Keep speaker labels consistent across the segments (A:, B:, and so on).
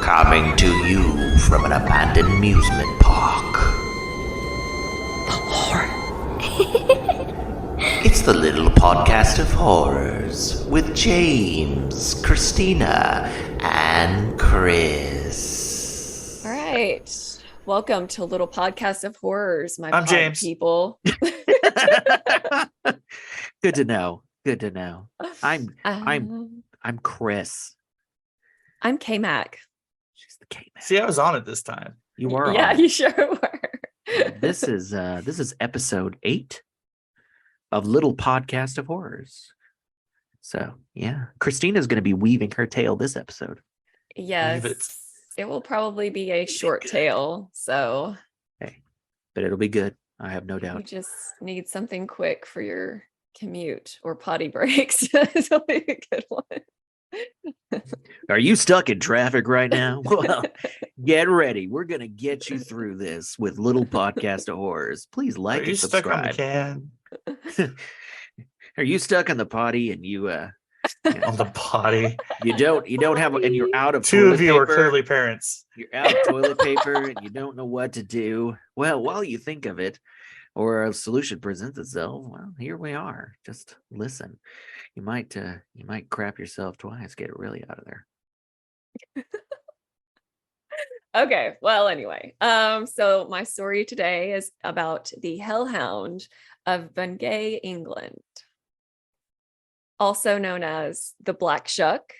A: Coming to you from an abandoned amusement park. The horror. It's the Little Podcast of Horrors with James, Christina, and Chris.
B: All right. Welcome to Little Podcast of Horrors, my
C: I'm James.
B: people.
A: Good to know. Good to know. I'm Chris.
B: I'm K-Mac.
A: She's the K-Man.
C: See, I was on it this time.
A: You were
B: Yeah,
A: on.
B: you sure were.
A: This is episode 8 of Little Podcast of Horrors. So yeah, Christina's going to be weaving her tale this episode.
B: Yes. It will probably be a short tale. So
A: Hey, but it'll be good. I have no doubt.
B: you just need something quick for your commute or potty breaks. It'll be a good one.
A: Are you stuck in traffic right now? Well, get ready. We're going to get you through this with Little Podcast of Horrors. Please like and subscribe.
C: Stuck on the can?
A: Are you stuck on the potty and you
C: On the potty.
A: you don't have, and you're out of
C: Two
A: toilet
C: of you are
A: paper.
C: clearly parents.
A: You're out of toilet paper and you don't know what to do. Well, while you think of it, or a solution presents itself, well, here we are. Just listen. You might crap yourself twice. Get it really out of there.
B: Okay. Well, anyway, so my story today is about the hellhound of Bungay, England, also known as the Black Shuck,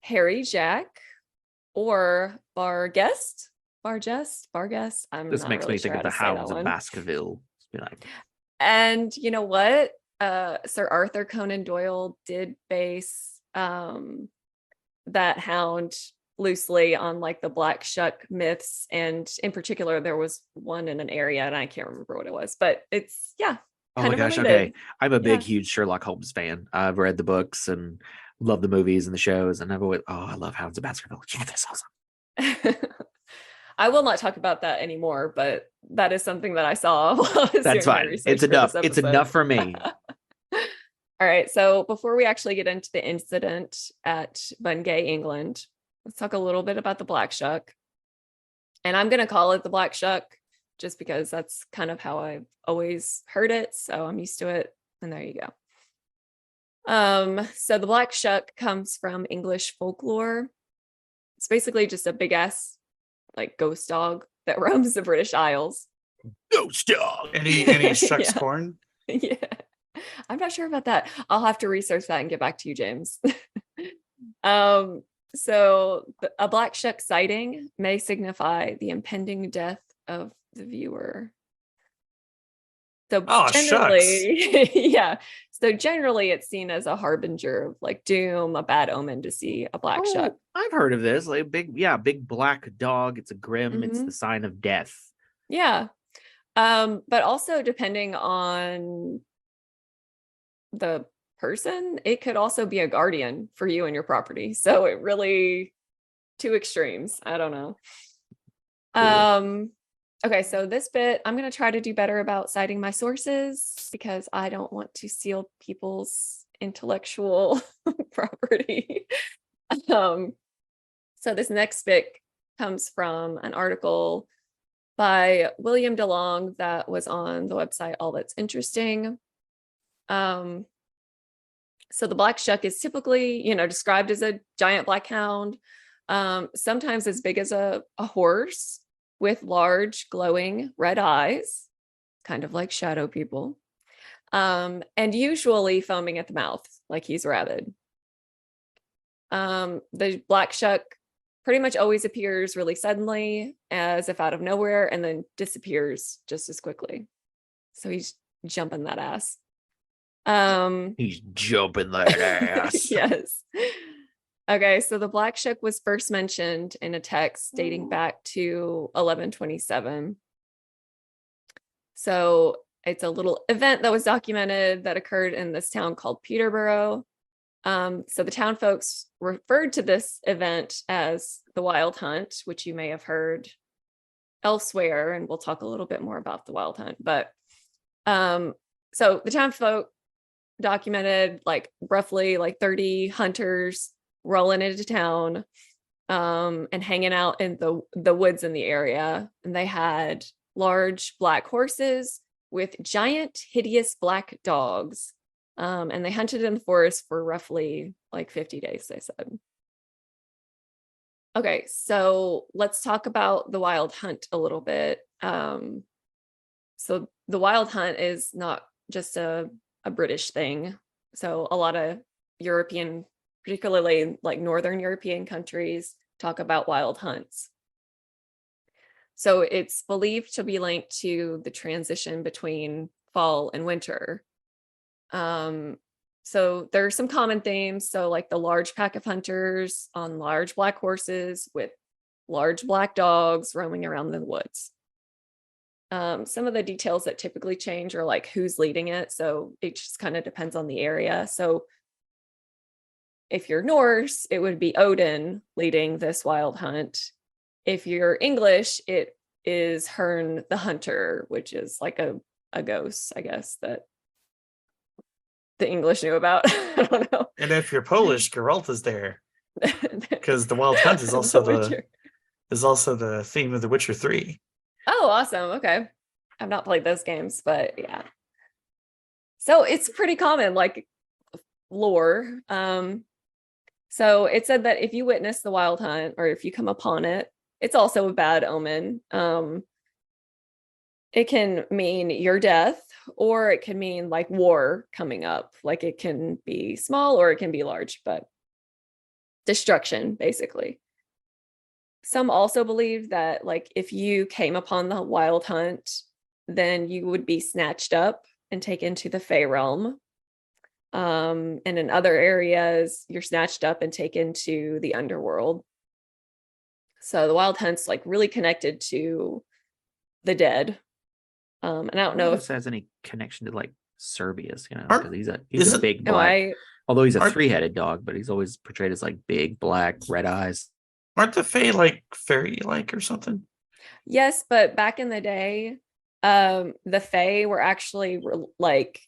B: Harry Jack, or Barguest. I'm
A: This
B: not
A: makes
B: really
A: me think
B: sure
A: of the
B: how to say
A: Hounds
B: that
A: of
B: one.
A: Baskerville. Be like,
B: And you know what? Sir Arthur Conan Doyle did base that hound loosely on like the Black Shuck myths, and in particular there was one in an area and I can't remember what it was, but it's
A: oh
B: kind
A: my
B: of
A: gosh,
B: related.
A: okay. I'm a big,
B: Yeah.
A: huge Sherlock Holmes fan. I've read the books and love the movies and the shows, and I've always, I love Hounds of Baskerville. Yeah, that's awesome.
B: I will not talk about that anymore, but that is something that I saw while I was
A: That's
B: doing my
A: fine.
B: research
A: It's
B: for
A: enough.
B: this
A: It's
B: episode.
A: enough for me.
B: All right, so before we actually get into the incident at Bungay, England, let's talk a little bit about the Black Shuck. And I'm going to call it the Black Shuck just because that's kind of how I've always heard it, so I'm used to it, and there you go. So the Black Shuck comes from English folklore. It's basically just a big ass like ghost dog that roams the British Isles.
A: Ghost dog.
C: And he shucks
B: Yeah.
C: corn.
B: Yeah. I'm not sure about that. I'll have to research that and get back to you, James. So a Black Shuck sighting may signify the impending death of the viewer. So
C: Oh,
B: generally, yeah. So generally it's seen as a harbinger of like doom, a bad omen to see a Black Shuck.
A: I've heard of this. Like big black dog. It's a grim. It's
B: Mhm.
A: the sign of death.
B: Yeah. But also depending on the person, it could also be a guardian for you and your property. So it really two extremes. I don't know.
A: Cool.
B: Okay, so this bit I'm going to try to do better about citing my sources because I don't want to steal people's intellectual property. So this next bit comes from an article by William DeLong that was on the website All That's Interesting. So the Black Shuck is typically, described as a giant black hound, sometimes as big as a horse with large glowing red eyes, kind of like shadow people, and usually foaming at the mouth like he's rabid. The Black Shuck pretty much always appears really suddenly, as if out of nowhere, and then disappears just as quickly. So he's jumping that ass.
A: He's jumping that ass.
B: Yes. Okay, so the Black Shuck was first mentioned in a text dating back to 1127. So it's a little event that was documented that occurred in this town called Peterborough. So the town folks referred to this event as the Wild Hunt, which you may have heard elsewhere, and we'll talk a little bit more about the Wild Hunt. But So the town folk documented like roughly like 30 hunters rolling into town and hanging out in the woods in the area. And they had large black horses with giant, hideous black dogs. And they hunted in the forest for roughly like 50 days, they said. Okay, so let's talk about the wild hunt a little bit. So the wild hunt is not just a British thing. So a lot of European, particularly like Northern European countries, talk about wild hunts. So it's believed to be linked to the transition between fall and winter. So there are some common themes. So like the large pack of hunters on large black horses with large black dogs roaming around the woods. Some of the details that typically change are like who's leading it. So it just kind of depends on the area. So if you're Norse, it would be Odin leading this wild hunt. If you're English, it is Herne the Hunter, which is like a ghost, I guess, that the English knew about. I don't know.
C: And if you're Polish, Geralt is there. Because the wild hunt is also the theme of The Witcher 3.
B: Oh, awesome. Okay. I've not played those games, but yeah. So it's pretty common, like lore. So it said that if you witness the wild hunt or if you come upon it, it's also a bad omen. It can mean your death, or it can mean like war coming up. Like it can be small or it can be large, but destruction, basically. Some also believe that like if you came upon the wild hunt, then you would be snatched up and taken to the Fey realm. And in other areas, you're snatched up and taken to the underworld. So the wild hunt's like really connected to the dead. And I don't know if
A: this has any connection to like Serbius, you know,
C: Aren't-
A: because he's a big
B: no,
A: black. Although he's a
C: aren't-
A: three-headed dog, but he's always portrayed as like big, black, red eyes.
C: Aren't the Fae like fairy-like or something?
B: yes, but back in the day, the Fae were actually like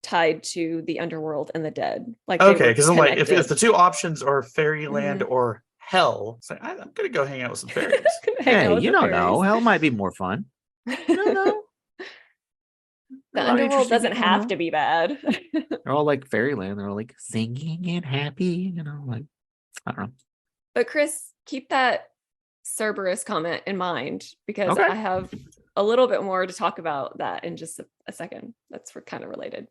B: tied to the underworld and the dead. Like they
C: Okay,
B: were
C: because I'm like, if
B: connected.
C: the two options are fairyland or hell, it's like, I'm gonna go hang out with some fairies.
B: Hang out
A: Hey,
B: with
A: you
B: the
A: don't know.
B: fairies.
A: Hell might be more fun. No, no.
B: The
A: A lot of
B: underworld
A: interesting
B: doesn't
A: people,
B: have
A: no?
B: to be bad.
A: They're all like fairyland. They're all like singing and happy, you know, like I don't know.
B: But Chris, keep that Cerberus comment in mind because
A: Okay.
B: I have a little bit more to talk about that in just a second. That's kind of related.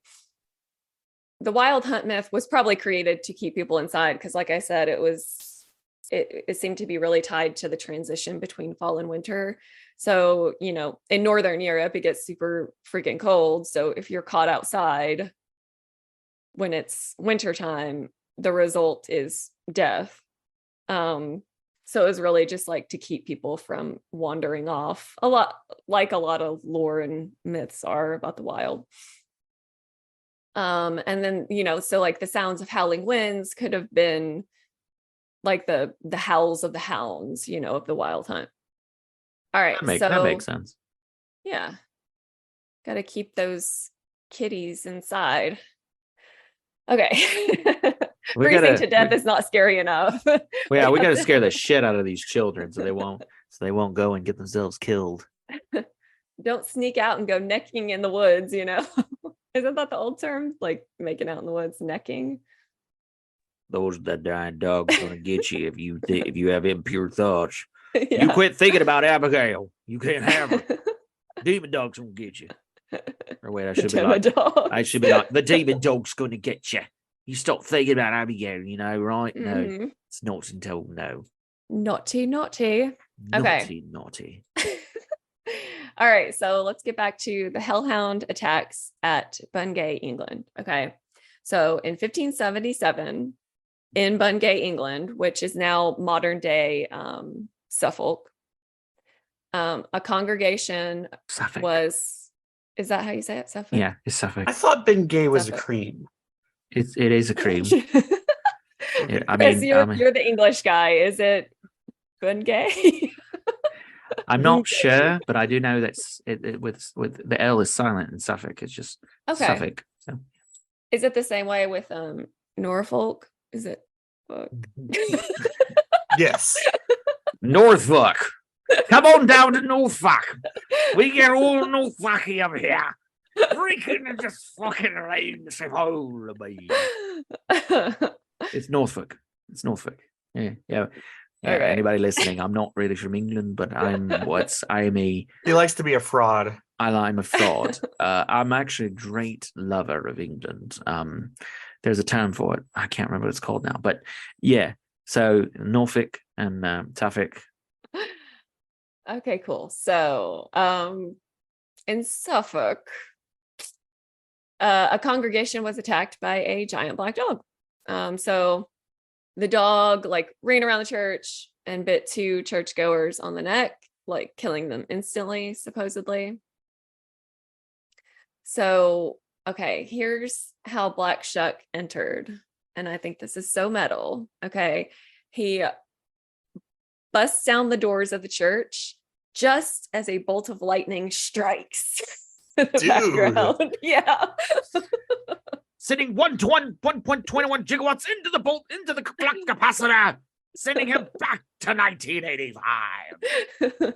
B: The wild hunt myth was probably created to keep people inside because, like I said, it seemed to be really tied to the transition between fall and winter. So, you know, in Northern Europe, it gets super freaking cold. So if you're caught outside when it's wintertime, the result is death. So it was really just like to keep people from wandering off, a lot of lore and myths are about the wild. And then, you know, so like the sounds of howling winds could have been like the howls of the hounds, you know, of the wild hunt. All right,
A: That makes sense.
B: yeah, got to keep those kitties inside. Okay.
A: We
B: Freezing
A: gotta-
B: to death
A: we-
B: is not scary enough.
A: Well, yeah, we
B: have
A: got to
B: to-
A: scare the shit out of these children so they won't go and get themselves killed.
B: Don't sneak out and go necking in the woods, you know. Isn't that the old term? Like making out in the woods, necking.
A: Those that dying dogs gonna get you if you have impure thoughts. You
B: Yeah.
A: quit thinking about Abigail. You can't have her. Demon dog's gonna get you. Or wait, I should be like, the demon dog's gonna get you. You stop thinking about Abigail, you know, right? No,
B: Mhm.
A: it's not until no.
B: Naughty.
A: Naughty, naughty.
B: All right, so let's get back to the hellhound attacks at Bungay, England. Okay, so in 1577, in Bungay, England, which is now modern day Suffolk, a congregation
A: Suffolk.
B: is that how you say it? Suffolk?
A: Yeah, it's Suffolk.
C: I thought Bengay was a
B: Suffolk.
C: cream.
A: It is a cream. Yeah, I
B: Chris,
A: mean,
B: you're the English guy. Is it Bungay?
A: I'm not sure, but I do know that's with the L is silent in Suffolk. It's just
B: Okay.
A: Suffolk. So.
B: Is it the same way with Norfolk? Is it?
C: Yes.
A: Norfolk. Come on down to Norfolk. We get all Norfolky up here. Freaking just fucking rains the whole of me. It's Norfolk. It's Norfolk. Yeah.
B: Okay.
A: Anybody listening? I'm not really from England, but I'm a.
C: He likes to be a fraud.
A: I'm a fraud. I'm actually a great lover of England. There's a term for it. I can't remember what it's called now, but yeah. So Norfolk and Suffolk.
B: Okay, cool. So, in Suffolk, a congregation was attacked by a giant black dog. So the dog like ran around the church and bit 2 churchgoers on the neck, like killing them instantly, supposedly. So, okay, here's how Black Shuck entered. And I think this is so metal. Okay. He busts down the doors of the church just as a bolt of lightning strikes in the background. Yeah.
A: Sending 1.21 gigawatts into the bolt, into the flux capacitor, sending him back to 1985.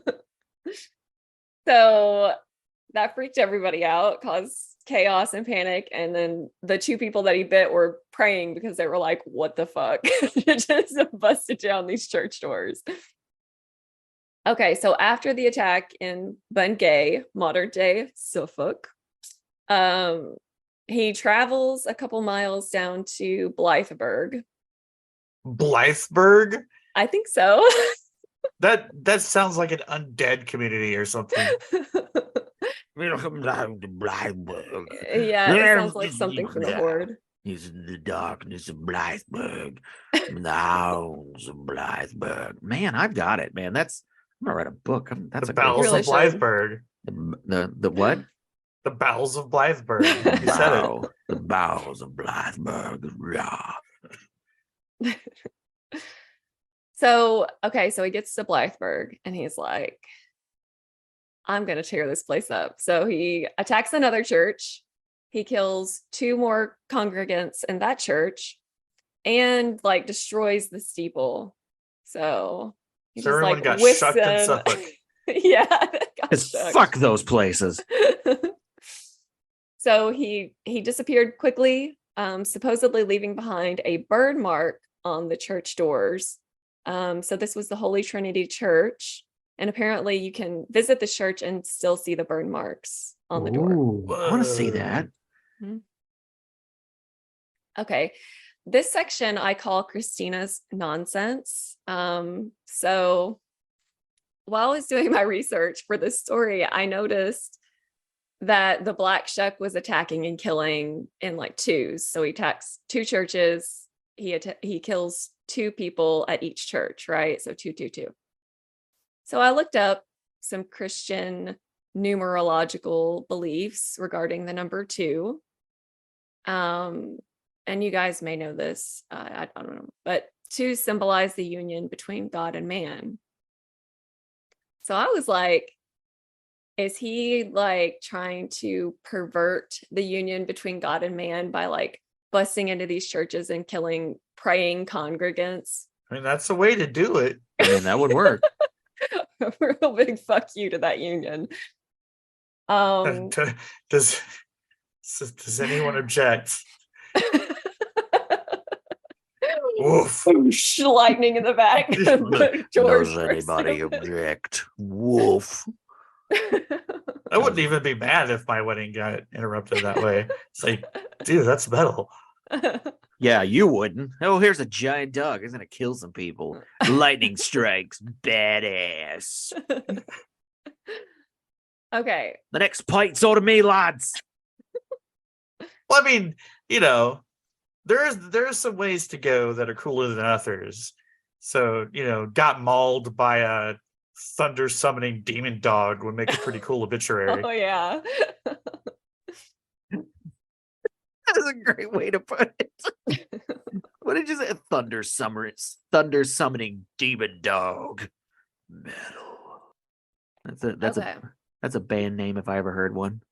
B: So that freaked everybody out, caused chaos and panic. And then the 2 people that he bit were praying because they were like, what the fuck? It just busted down these church doors. Okay, so after the attack in Bungay, modern day Suffolk, he travels a couple miles down to Blytheburg.
C: Blytheburg?
B: I think so.
C: That sounds like an undead community or something.
A: Welcome down to Blytheburg.
B: Yeah, it sounds like something from the Horde.
A: He's in the darkness of Blytheburg, the hounds of Blytheburg. Man, I've got it, man. I'm gonna write a book. That's
C: The
A: a great
C: bowels
B: really
C: of Blytheburg.
A: the what?
C: The bowels of Blytheburg. You said it.
A: The bowels of Blytheburg. Yeah.
B: So, okay, so he gets to Blytheburg and he's like, I'm going to tear this place up. So he attacks another church. He kills 2 more congregants in that church and like destroys the steeple. So he just
C: everyone
B: like
C: got
B: whiffs
C: shucked in
B: in.
C: Suffolk.
B: Yeah. got
A: Just
B: shucked.
A: fuck those places.
B: So he disappeared quickly, supposedly leaving behind a burn mark on the church doors. So this was the Holy Trinity Church. And apparently you can visit the church and still see the burn marks on the door.
A: I want to see that.
B: Okay. This section I call Christina's nonsense. So while I was doing my research for this story, I noticed that the Black Shuck was attacking and killing in like 2s. So he attacks 2 churches. He kills 2 people at each church, right? So 2, 2, 2. So I looked up some Christian numerological beliefs regarding the number 2. And you guys may know this. I don't know, but 2 symbolize the union between God and man. So I was like, is he like trying to pervert the union between God and man by like busting into these churches and killing praying congregants?
C: I mean, that's a way to do it.
A: I mean, that would work.
B: A real big fuck you to that union.
C: Does anyone object? Woof.
B: Lightning in the back.
A: Does anybody object? Woof.
C: I wouldn't even be mad if my wedding got interrupted that way. It's like, dude, that's metal.
A: Yeah, you wouldn't. Oh, here's a giant dog. He's gonna kill some people. Lightning strikes. Badass.
B: Okay.
A: The next pint's all to me, lads.
C: Well, I mean, there's some ways to go that are cooler than others. So, got mauled by a thunder summoning demon dog would make a pretty cool obituary.
B: Oh yeah.
A: That is a great way to put it. What did you say? Thunder summoning demon dog. Metal. That's a
B: Okay.
A: that's a band name if I ever heard one.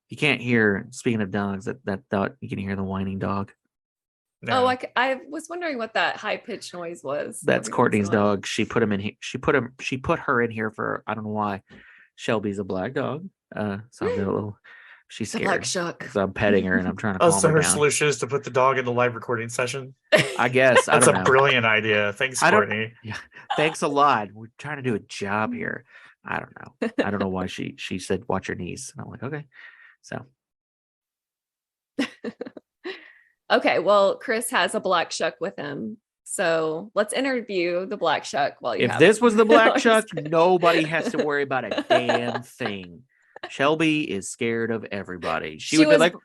A: You can't hear. Speaking of dogs, that thought you can hear the whining dog.
B: Oh,
C: No.
B: I was wondering what that high pitched noise was
A: That's
B: every once in a
A: Courtney's
B: while.
A: dog. She put him in here. She put her in here for I don't know why. Shelby's a black dog. So I'm doing a little. She's
B: The Black
A: scared.
B: Shuck.
A: So I'm petting her and I'm trying to
C: Oh,
A: calm
C: so
A: her
C: her
A: down.
C: solution is to put the dog in the live recording session.
A: I guess I
C: That's
A: don't
C: a
A: know.
C: brilliant idea. Thanks,
A: I don't.
C: Courtney.
A: Yeah. Thanks a lot. We're trying to do a job here. I don't know. I don't know why she said watch your knees. And I'm like, okay. So
B: Okay, well, Chris has a Black Shuck with him. So let's interview the Black Shuck while you
A: if
B: have
A: this was the Black
B: I'm
A: Shuck,
B: just kidding.
A: nobody has to worry about a damn thing. Shelby is scared of everybody. She
B: She
A: would be
B: was
A: like,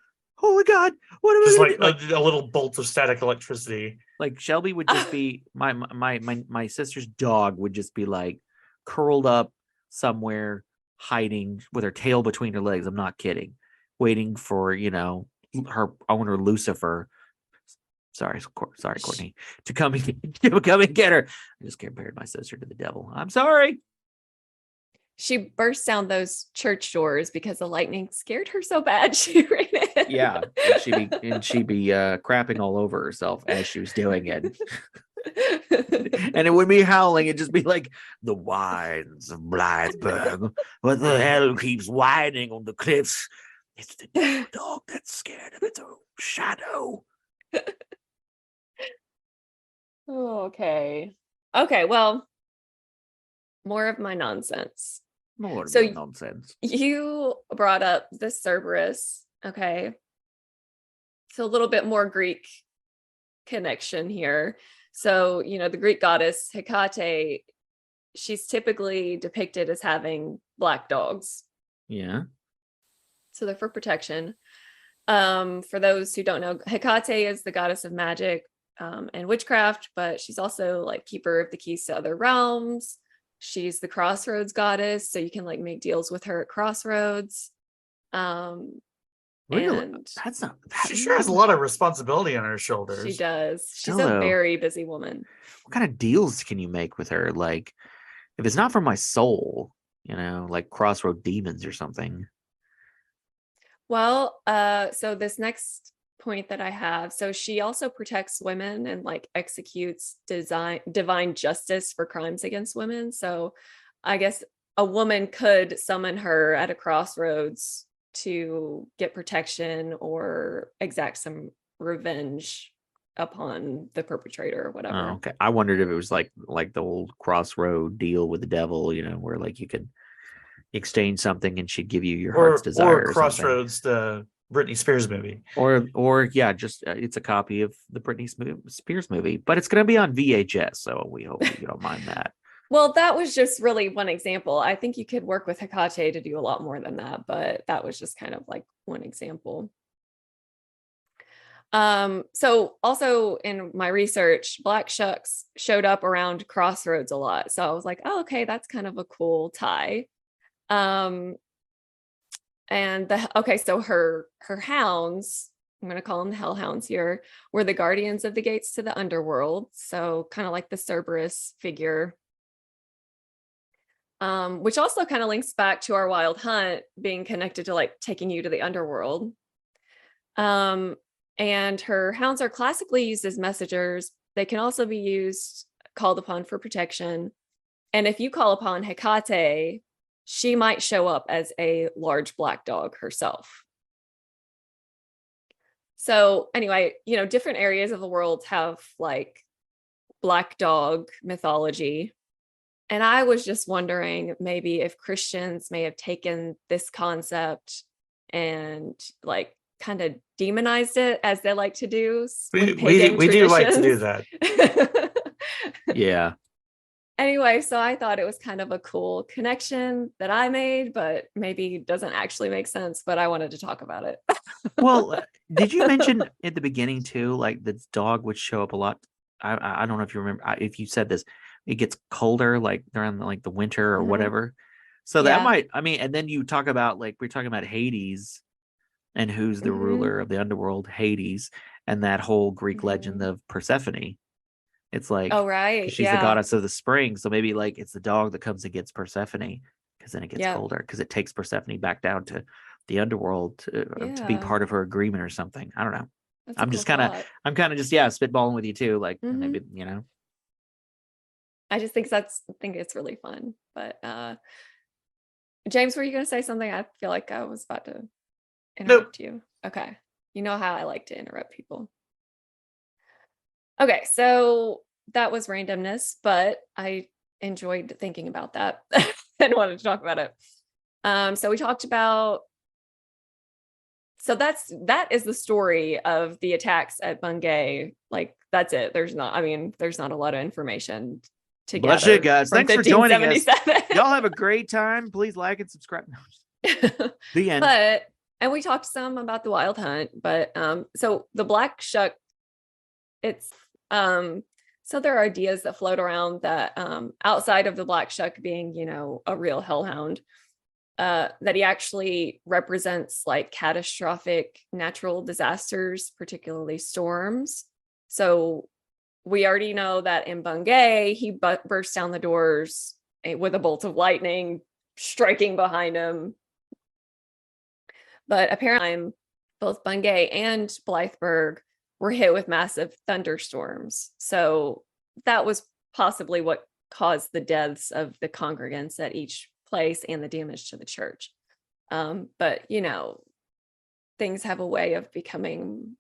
A: "Oh my god, what am I
C: Just
A: gonna
C: like
A: do?"
C: a little bolt of static electricity.
A: Like Shelby would just be my sister's dog would just be like curled up somewhere, hiding with her tail between her legs. I'm not kidding, waiting for her owner Lucifer. Sorry, Courtney, to come and come and get her. I just compared my sister to the devil. I'm sorry.
B: she burst down those church doors because the lightning scared her so bad she ran in.
A: Yeah, and she'd be crapping all over herself as she was doing it. And it would be howling. It'd just be like the winds of Blytheburg. What the hell keeps whining on the cliffs? It's the devil dog that's scared of its own shadow.
B: Oh, okay. Okay, well, more of my nonsense.
A: More
B: So
A: nonsense.
B: you brought up the Cerberus. Okay. So a little bit more Greek connection here. So, the Greek goddess Hecate, she's typically depicted as having black dogs.
A: Yeah.
B: So they're for protection. For those who don't know, Hecate is the goddess of magic and witchcraft, but she's also like keeper of the keys to other realms. She's the crossroads goddess, so you can like make deals with her at crossroads.
A: Really?
B: And
A: That's not.
C: She sure has a lot of responsibility on her shoulders.
B: she does. She's
A: Still,
B: a
A: though,
B: very busy woman.
A: what kind of deals can you make with her? Like, if it's not for my soul, like Crossroad Demons or something.
B: Well, so this next point that I have, so she also protects women and like executes divine justice for crimes against women. So I guess a woman could summon her at a crossroads to get protection or exact some revenge upon the perpetrator or
A: Oh,
B: whatever.
A: okay. I wondered if it was like the old Crossroad deal with the devil, where like you could exchange something and she'd give you your heart's desire or something.
C: Crossroads, the Britney Spears movie.
A: Or yeah, just it's a copy of the Britney Spears movie, but it's going to be on VHS, so we hope you don't mind that.
B: Well, that was just really one example. I think you could work with Hecate to do a lot more than that, but that was just kind of like one example. So also in my research, Black Shucks showed up around crossroads a lot. So I was like, oh, okay, that's kind of a cool tie. And so her hounds, I'm going to call them the hellhounds here, were the guardians of the gates to the underworld. So kind of like the Cerberus figure. Which also kind of links back to our wild hunt being connected to like taking you to the underworld. And her hounds are classically used as messengers. They can also be called upon for protection. And if you call upon Hecate, she might show up as a large black dog herself. So anyway, different areas of the world have like black dog mythology. And I was just wondering maybe if Christians may have taken this concept and like kind of demonized it as they like to do.
C: We do like to do that.
A: Yeah.
B: Anyway, so I thought it was kind of a cool connection that I made, but maybe doesn't actually make sense, but I wanted to talk about it.
A: Well, did you mention at the beginning too, like the dog would show up a lot? I don't know if you remember, if you said this, it gets colder like during like the winter or whatever. So that might, and then you talk about like, we're talking about Hades and who's the ruler of the underworld, Hades, and that whole Greek legend of Persephone. It's like,
B: oh, right.
A: she's the goddess of the spring. So maybe like it's the dog that comes and gets Persephone because then it gets
B: Yeah.
A: colder, because it takes Persephone back down to the underworld to be
B: Yeah.
A: part of her agreement or something. I don't know.
B: That's a
A: I'm
B: cool
A: just kind of
B: thought.
A: I'm kind of just yeah spitballing with you too, like
B: Mhm.
A: maybe you know.
B: I just think it's really fun. But James, were you going to say something? I feel like I was about to
C: Nope.
B: interrupt you. Okay. You know how I like to interrupt people. Okay, so that was randomness, but I enjoyed thinking about that and wanted to talk about it. So we talked about that is the story of the attacks at Bungay. Like that's it. There's not a lot of information to
A: Bless you
B: gather
A: guys.
B: from
A: Thanks for joining us.
B: 1577.
A: Y'all have a great time. Please like and subscribe. The end.
B: And we talked some about the wild hunt, but so the Black Shuck, it's so there are ideas that float around that outside of the Black Shuck being, a real hellhound, that he actually represents like catastrophic natural disasters, particularly storms. So we already know that in Bungay, he burst down the doors with a bolt of lightning striking behind him. But apparently, both Bungay and Blytheburg were hit with massive thunderstorms. So that was possibly what caused the deaths of the congregants at each place and the damage to the church. But, things have a way of becoming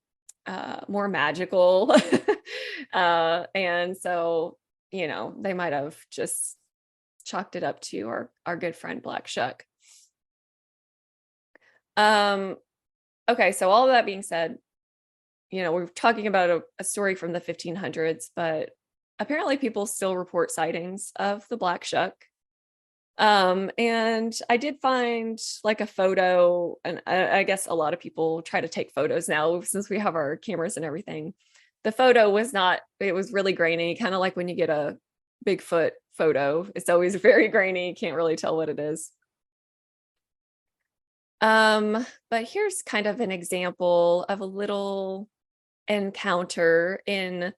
B: more magical. And so, they might have just chalked it up to our good friend Black Shuck. Okay, so all of that being said, we're talking about a story from the 1500s, but apparently people still report sightings of the Black Shuck. And I did find like a photo, and I guess a lot of people try to take photos now since we have our cameras and everything. The photo it was really grainy, kind of like when you get a Bigfoot photo. It's always very grainy, you can't really tell what it is. But here's kind of an example of a little encounter in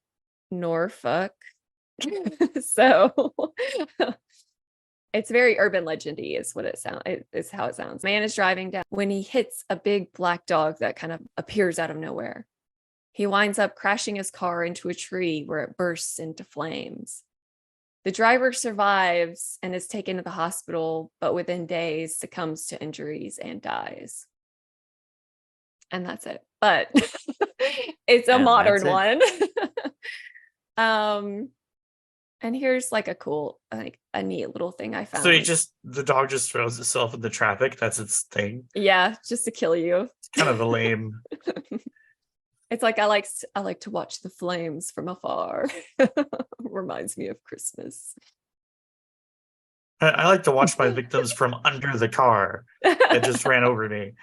B: Norfolk. So it's very urban legendy is what is how it sounds. Man is driving down when he hits a big black dog that kind of appears out of nowhere. He winds up crashing his car into a tree where it bursts into flames. The driver survives and is taken to the hospital, but within days succumbs to injuries and dies. And that's it. But it's a modern one. And here's like a neat little thing I found.
C: So the dog just throws itself in the traffic. That's its thing.
B: Yeah, just to kill you.
C: It's kind of a lame.
B: It's like I like to watch the flames from afar. Reminds me of Christmas.
C: I like to watch my victims from under the car that just ran over me.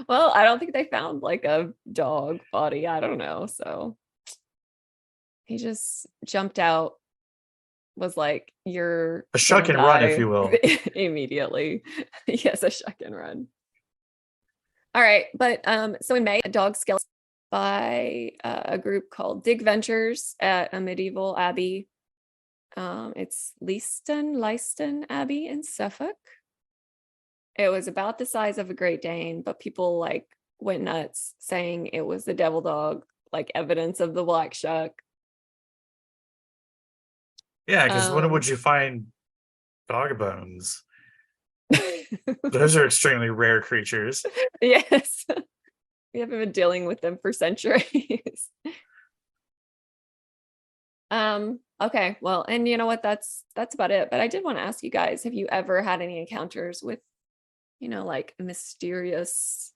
B: Well, I don't think they found like a dog body. I don't know. So he just jumped out, was like, "You're
C: a shuck and run, if you will."
B: Immediately. Yes, a shuck and run. All right, but so in May, a dog skeleton by a group called Dig Ventures at a medieval abbey. It's Leiston Abbey in Suffolk. It was about the size of a Great Dane, but people like went nuts saying it was the devil dog, like evidence of the Black Shuck.
C: Yeah, because when would you find dog bones? Those are extremely rare creatures.
B: Yes. We haven't been dealing with them for centuries. Okay, well, and you know what? That's about it. But I did want to ask you guys, have you ever had any encounters with, like mysterious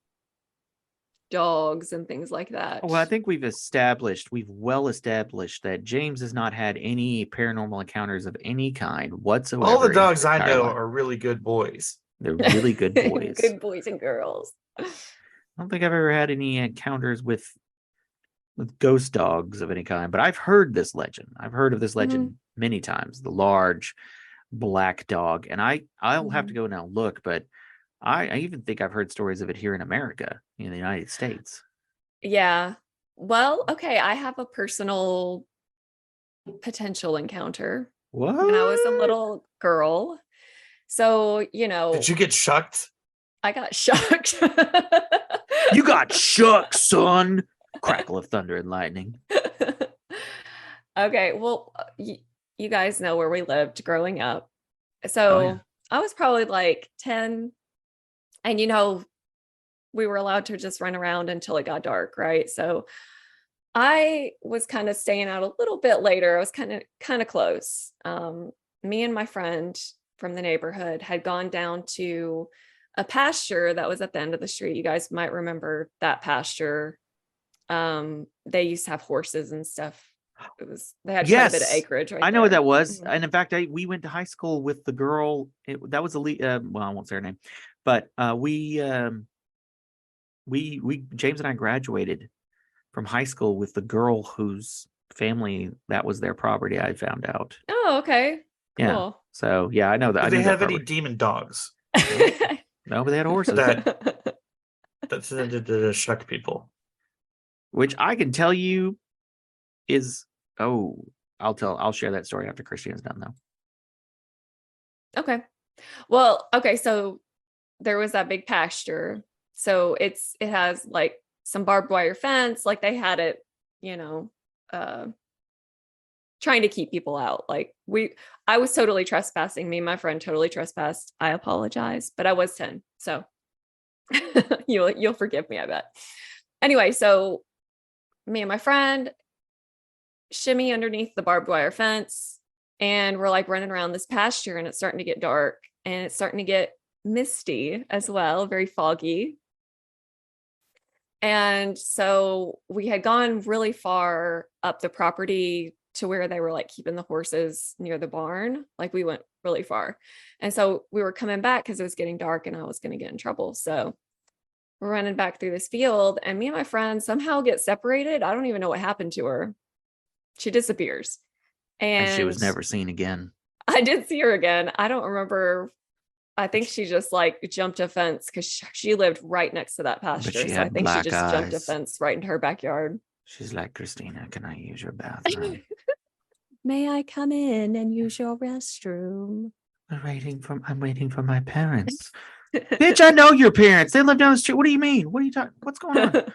B: dogs and things like that?
A: Well, I think we've well established that James has not had any paranormal encounters of any kind whatsoever.
C: All the dogs
A: in his
C: I
A: entire
C: know
A: life.
C: are really good boys.
A: They're really good boys.
B: Good boys and girls.
A: I don't think I've ever had any encounters with ghost dogs of any kind, but I've heard this legend. I've heard of this legend many times, the large black dog. And I'll have to go now look, but I even think I've heard stories of it here in America, in the United States.
B: Yeah. Well, okay. I have a personal potential encounter
A: What?
B: when I was a little girl. So,
C: Did you get shucked?
B: I got shocked.
A: You got shook, son. Crackle of thunder and lightning.
B: Okay, well, you guys know where we lived growing up.
A: Oh, yeah.
B: So I was probably like 10, and we were allowed to just run around until it got dark, right? So I was kind of staying out a little bit later. I was kind of close. Me and my friend from the neighborhood had gone down to a pasture that was at the end of the street. You guys might remember that pasture. They used to have horses and stuff. They had quite a bit of
A: Yes,
B: acreage right
A: I know what
B: there.
A: that was.
B: Mhm.
A: And in fact, we went to high school with the girl. That was well, I won't say her name, but we James and I graduated from high school with the girl whose family that was their property. I found out.
B: Oh, okay.
A: Yeah.
B: Cool.
A: So yeah, I know that. I
C: Did they
A: knew that
C: have any
A: property.
C: demon dogs
A: No, but they had horses.
C: that tended to shuck people?
A: Which I can tell you is I'll share that story after Christian's done though.
B: Okay. Well, okay, so there was that big pasture. So it has like some barbed wire fence, like they had it, uh trying to keep people out. Like I was totally trespassing. Me and my friend totally trespassed. I apologize, but I was 10. So you'll forgive me, I bet. Anyway, so me and my friend shimmy underneath the barbed wire fence, and we're like running around this pasture, and it's starting to get dark, and it's starting to get misty as well, very foggy. And so we had gone really far up the property to where they were like keeping the horses near the barn. Like we went really far. And so we were coming back because it was getting dark and I was going to get in trouble. So we're running back through this field, and me and my friend somehow get separated. I don't even know what happened to her. She disappears.
A: And she was
B: And
A: never seen again.
B: I did see her again. I don't remember. I think she just like jumped a fence because she lived right next to that pasture.
A: she
B: So I
A: had
B: think she
A: black
B: just jumped a
A: eyes.
B: fence right into her backyard.
A: She's like, Christina, can I use your bathroom?
B: May I come in and use your restroom?
A: I'm waiting for my parents. Bitch, I know your parents. They live down the street. What do you mean? What are you talking? What's going on?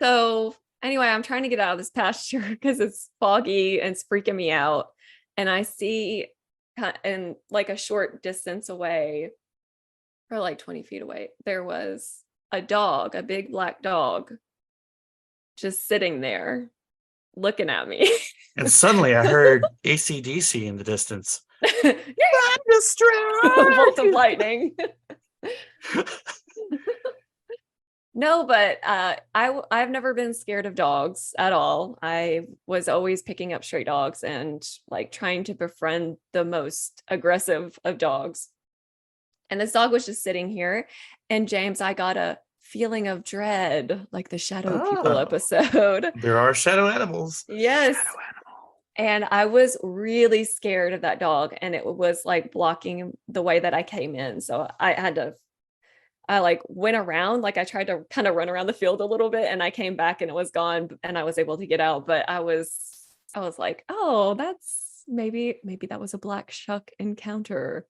B: So anyway, I'm trying to get out of this pasture because it's foggy and it's freaking me out. And I see in like a short distance away, or like 20 feet away, there was a dog, a big black dog, just sitting there looking at me.
C: And suddenly I heard AC/DC in the distance.
B: Bolt of lightning. No, but I've never been scared of dogs at all. I was always picking up stray dogs and like trying to befriend the most aggressive of dogs. And this dog was just sitting here. And James, I got a feeling of dread, like the Shadow People
C: Oh.
B: episode.
C: There are shadow animals.
B: Yes.
A: Shadow animal.
B: And I was really scared of that dog, and it was like blocking the way that I came in. So I like went around, like I tried to kind of run around the field a little bit, and I came back and it was gone and I was able to get out. But I was like, oh, that's maybe that was a Black Shuck encounter.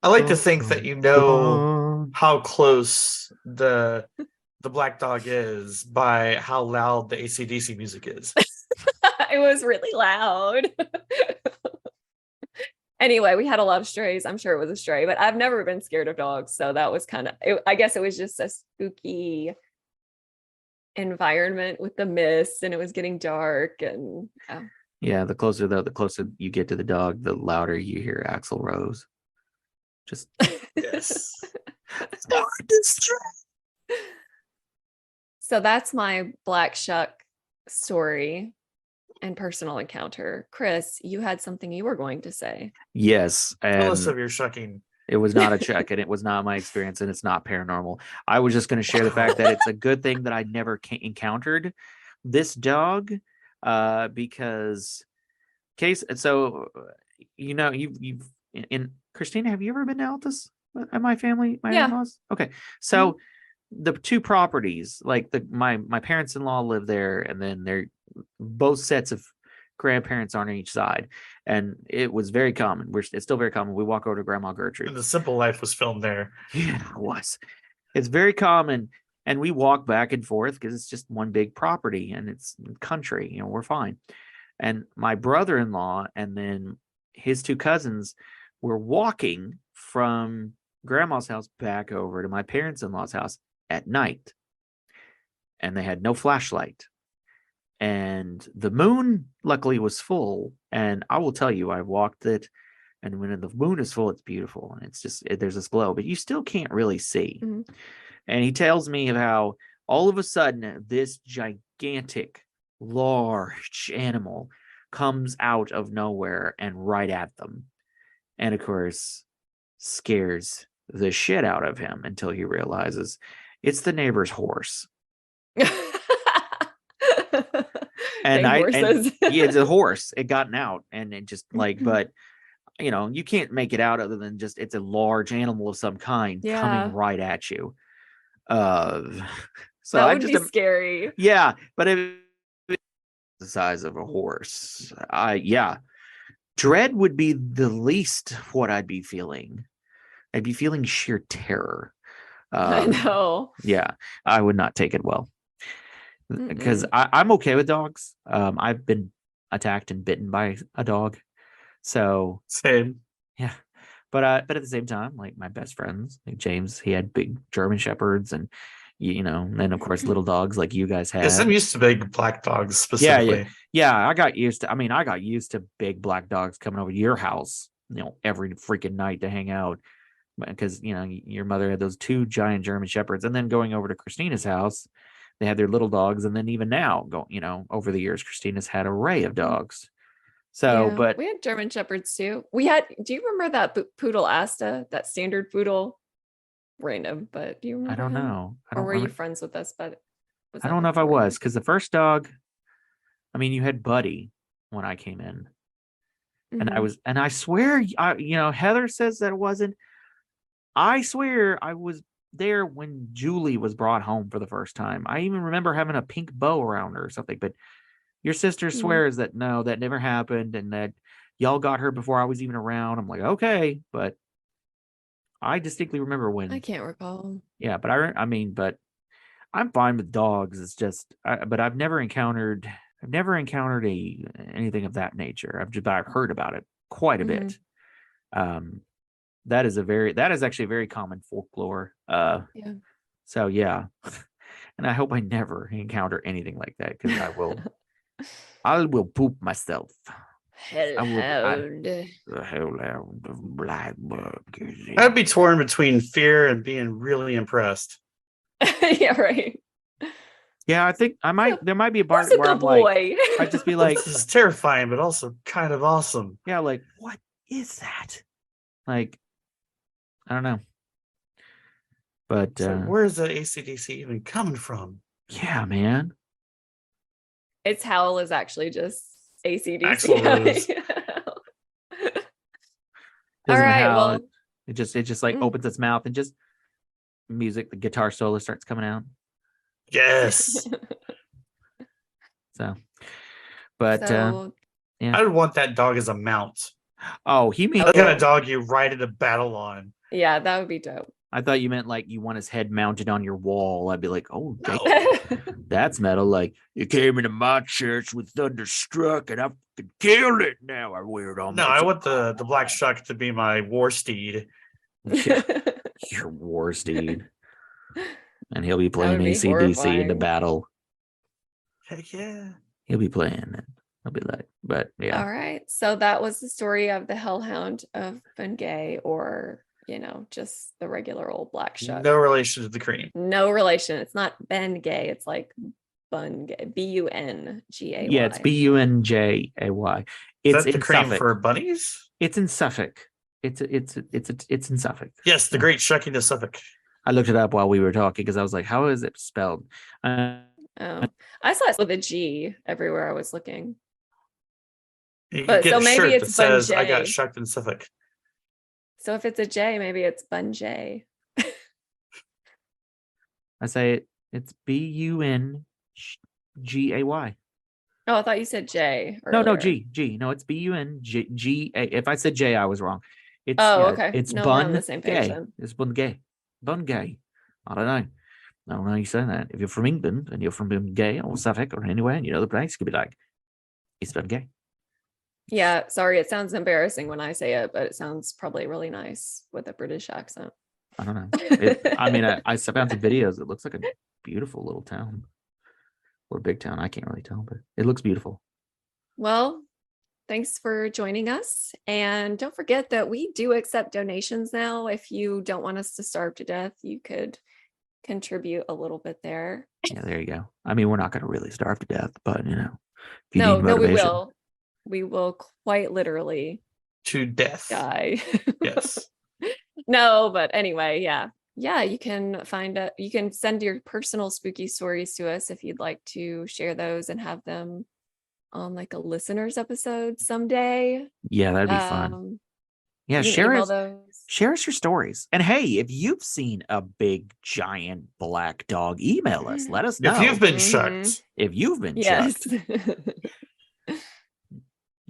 C: I like to think that you know how close the black dog is by how loud the AC/DC music is.
B: It was really loud. Anyway, we had a lot of strays. I'm sure it was a stray, but I've never been scared of dogs. So that was I guess it was just a spooky environment with the mist, and it was getting dark. And
A: Yeah, the closer you get to the dog, the louder you hear Axl Rose. Just
C: Yes.
B: So that's my Black Shuck story and personal encounter. Chris, you had something you were going to say.
A: Yes,
C: Tell us
A: and
C: of your shucking.
A: it was not a check, and it was not my experience, and it's not paranormal. I was just going to share the fact that it's a good thing that I never encountered this dog, because you've in Christina, have you ever been to Altus at my family, my
B: Yeah.
A: in-laws? Okay, so the two properties, like my parents-in-law live there, and then they're both sets of grandparents on each side, And it was very common. It's still very common. We walk over to Grandma Gertrude.
C: And The Simple Life was filmed there.
A: Yeah, it was. It's very common. And we walk back and forth because it's just one big property and it's country. You know, we're fine. And my brother-in-law and then his two cousins were walking from Grandma's house back over to my parents-in-law's house at night. And they had no flashlight. And the moon luckily was full. And I will tell you, I walked it, and when the moon is full, it's beautiful, and it's just there's this glow, but you still can't really see.
B: Mhm.
A: And he tells me of how all of a sudden this gigantic, large animal comes out of nowhere and right at them, and of course scares the shit out of him until he realizes it's the neighbor's horse. And
B: Dang horses.
A: yeah, it's a horse. It gotten out, and it just like, but you know, you can't make it out other than just it's a large animal of some kind coming
B: Yeah.
A: right at you. Uh, so
B: That
A: I
B: would
A: just
B: be scary.
A: yeah, but if it's the size of a horse, dread would be the least what I'd be feeling. I'd be feeling sheer terror.
B: I know.
A: Yeah, I would not take it well. Because
B: Mm-mm.
A: I'm okay with dogs. I've been attacked and bitten by a dog, so
C: Same.
A: yeah. But at the same time, like my best friends, like James, he had big German shepherds, and you know, and then of course little dogs like you guys
C: Yes, I'm
A: had.
C: used to big black dogs
A: Yeah,
C: specifically.
A: I got used to. I mean, I got used to big black dogs coming over to your house, you know, every freaking night to hang out, because you know your mother had those two giant German shepherds, and then going over to Christina's house, they had their little dogs, and then even now, over the years, Christina's had an array of dogs. So,
B: Yeah,
A: but
B: we had German shepherds too. We had. Do you remember that poodle Asta? That standard poodle. Random, but do you
A: I
B: remember
A: don't
B: him?
A: know.
B: Or were you friends with us? But was
A: I
B: that
A: don't know if I
B: before
A: was,
B: you?
A: because the first dog, I mean, you had Buddy when I came in, and
B: Mhm.
A: I swear, Heather says that it wasn't. I swear I was there when Julie was brought home for the first time. I even remember having a pink bow around her or something, but your sister
B: Mhm.
A: swears that no, that never happened, and that y'all got her before I was even around. I'm like, okay, but I distinctly remember
B: I
A: when,
B: can't recall.
A: yeah, but I mean, but I'm fine with dogs. It's just, but I've never encountered anything of that nature. But I've heard about it quite a
B: Mhm.
A: bit. Um, that is actually a very common folklore.
B: Yeah.
A: So yeah, and I hope I never encounter anything like that, because I will poop myself. I will.
B: Hellhound.
A: The hellhound of Blackburg is
C: I'd
A: in.
C: be torn between fear and being really impressed.
B: Yeah, right.
A: Yeah, I think I might. There might be a
B: Who's
A: part
B: a
A: where
B: good
A: I'm like,
B: boy?
A: I'd just be like,
C: This is terrifying, but also kind of awesome.
A: yeah, like what is that? Like, I don't know, but
C: It's like, where is the ACDC even coming from?
A: yeah, man.
B: Its howl is actually just ACDC.
C: Axl Rose.
B: All
A: Doesn't
B: right.
A: how
B: Well,
A: it just like
B: mm.
A: opens its mouth and just music, the guitar solo starts coming out.
C: Yes.
A: So, but
B: So
A: yeah.
C: I would want that dog as a mount.
A: Oh, he mean
C: That kind of
B: cool.
C: dog you ride into battle on.
B: Yeah, that would be dope.
A: I thought you meant like you want his head mounted on your wall. I'd be like, oh,
C: No.
A: that's metal. Like, you came into my church with Thunderstruck, and I fucking killed it. Now I wear it on
C: No,
A: my.
C: I want the Black Shuck to be my war steed.
A: Yeah, your war steed, and he'll be
B: That
A: playing
B: would be
A: ACDC in the
B: horrifying.
A: battle.
C: Heck yeah.
A: He'll be playing it. I'll be like, but yeah.
B: All right. So that was the story of the Hellhound of Bungay, or, just the regular old Black Shuck.
C: No relation to the cream.
B: No relation. It's not Bungay. It's like Bungay. Bungay.
A: Yeah, it's Bunjay.
C: Is
A: It's
C: that the
A: in
C: cream
A: Suffolk.
C: for bunnies?
A: It's in Suffolk. It's in Suffolk.
C: Yes, the great shucking of Suffolk.
A: I looked it up while we were talking because I was like, how is it spelled?
B: Oh, I saw it with a G everywhere I was looking.
C: You
B: But
C: can get
B: so
C: a
B: maybe
C: shirt that
B: it's
C: says I got
B: Bunjay.
C: shucked in Suffolk.
B: So if it's a J, maybe it's Bunjay.
A: I say it's Bungay.
B: Oh, I thought you said J
A: No,
B: earlier.
A: G. No, it's Bun G. If I said J, I was wrong. It's
B: Oh,
A: yeah,
B: okay.
A: it's
B: No, we're on the
A: Bun
B: same page
A: Gay.
B: then.
A: It's Bun Gay. Bun Gay. I don't know. I don't know how you say that. If you're from England and you're from Gay or Suffolk or anywhere and you know the place, you could be like, it's Bun Gay.
B: Yeah, sorry, it sounds embarrassing when I say it, but it sounds probably really nice with a British accent.
A: I don't know. I mean, I found some videos. It looks like a beautiful little town or big town. I can't really tell, but it looks beautiful.
B: Well, thanks for joining us. And don't forget that we do accept donations now. If you don't want us to starve to death, you could contribute a little bit there.
A: Yeah, there you go. I mean, we're not going to really starve to death, but if you
B: No,
A: need
B: no, we
A: motivation,
B: will. We will quite literally
C: To death.
B: die.
C: Yes.
B: No, but anyway, yeah. Yeah, you can you can send your personal spooky stories to us if you'd like to share those and have them on like a listeners episode someday.
A: yeah, that'd be fun. Yeah,
B: You can
A: share
B: email
A: us
B: those.
A: your stories. And hey, if you've seen a big giant black dog, email us. Let us know.
C: If you've been
B: Mhm.
C: shucked.
A: If you've been
B: Yes.
A: chucked.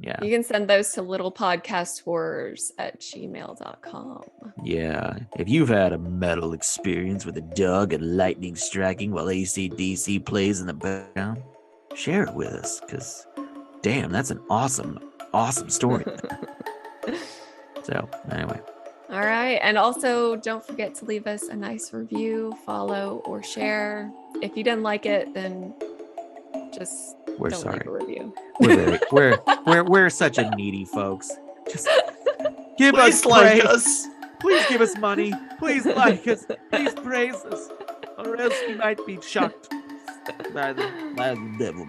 A: Yeah.
B: You can send those to littlepodcasthorrors@gmail.com.
A: Yeah. If you've had a metal experience with a dog and lightning striking while AC/DC plays in the background, share it with us, because damn, that's an awesome story. So anyway.
B: All right. And also don't forget to leave us a nice review, follow, or share. If you didn't like it, then just
A: We're
B: don't
A: sorry.
B: leave a review.
A: We're such a needy folks. Just give
C: Please
A: us
C: like
A: praise.
C: us.
A: Please give us money. Please like us. Please praise us. Or else we might be shocked by the devil.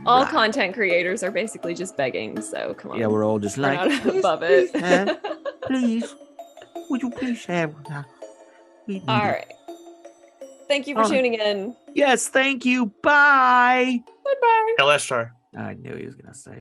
B: All content creators are basically just begging, so come on.
A: Yeah, we're all just
B: We're
A: like,
B: not
A: please,
B: above it.
A: please, would you please share? We need
B: All
A: it.
B: right. Thank you for
A: All right.
B: tuning in.
A: Yes, thank you. Bye.
B: Goodbye.
C: LSR.
A: I knew he was gonna say.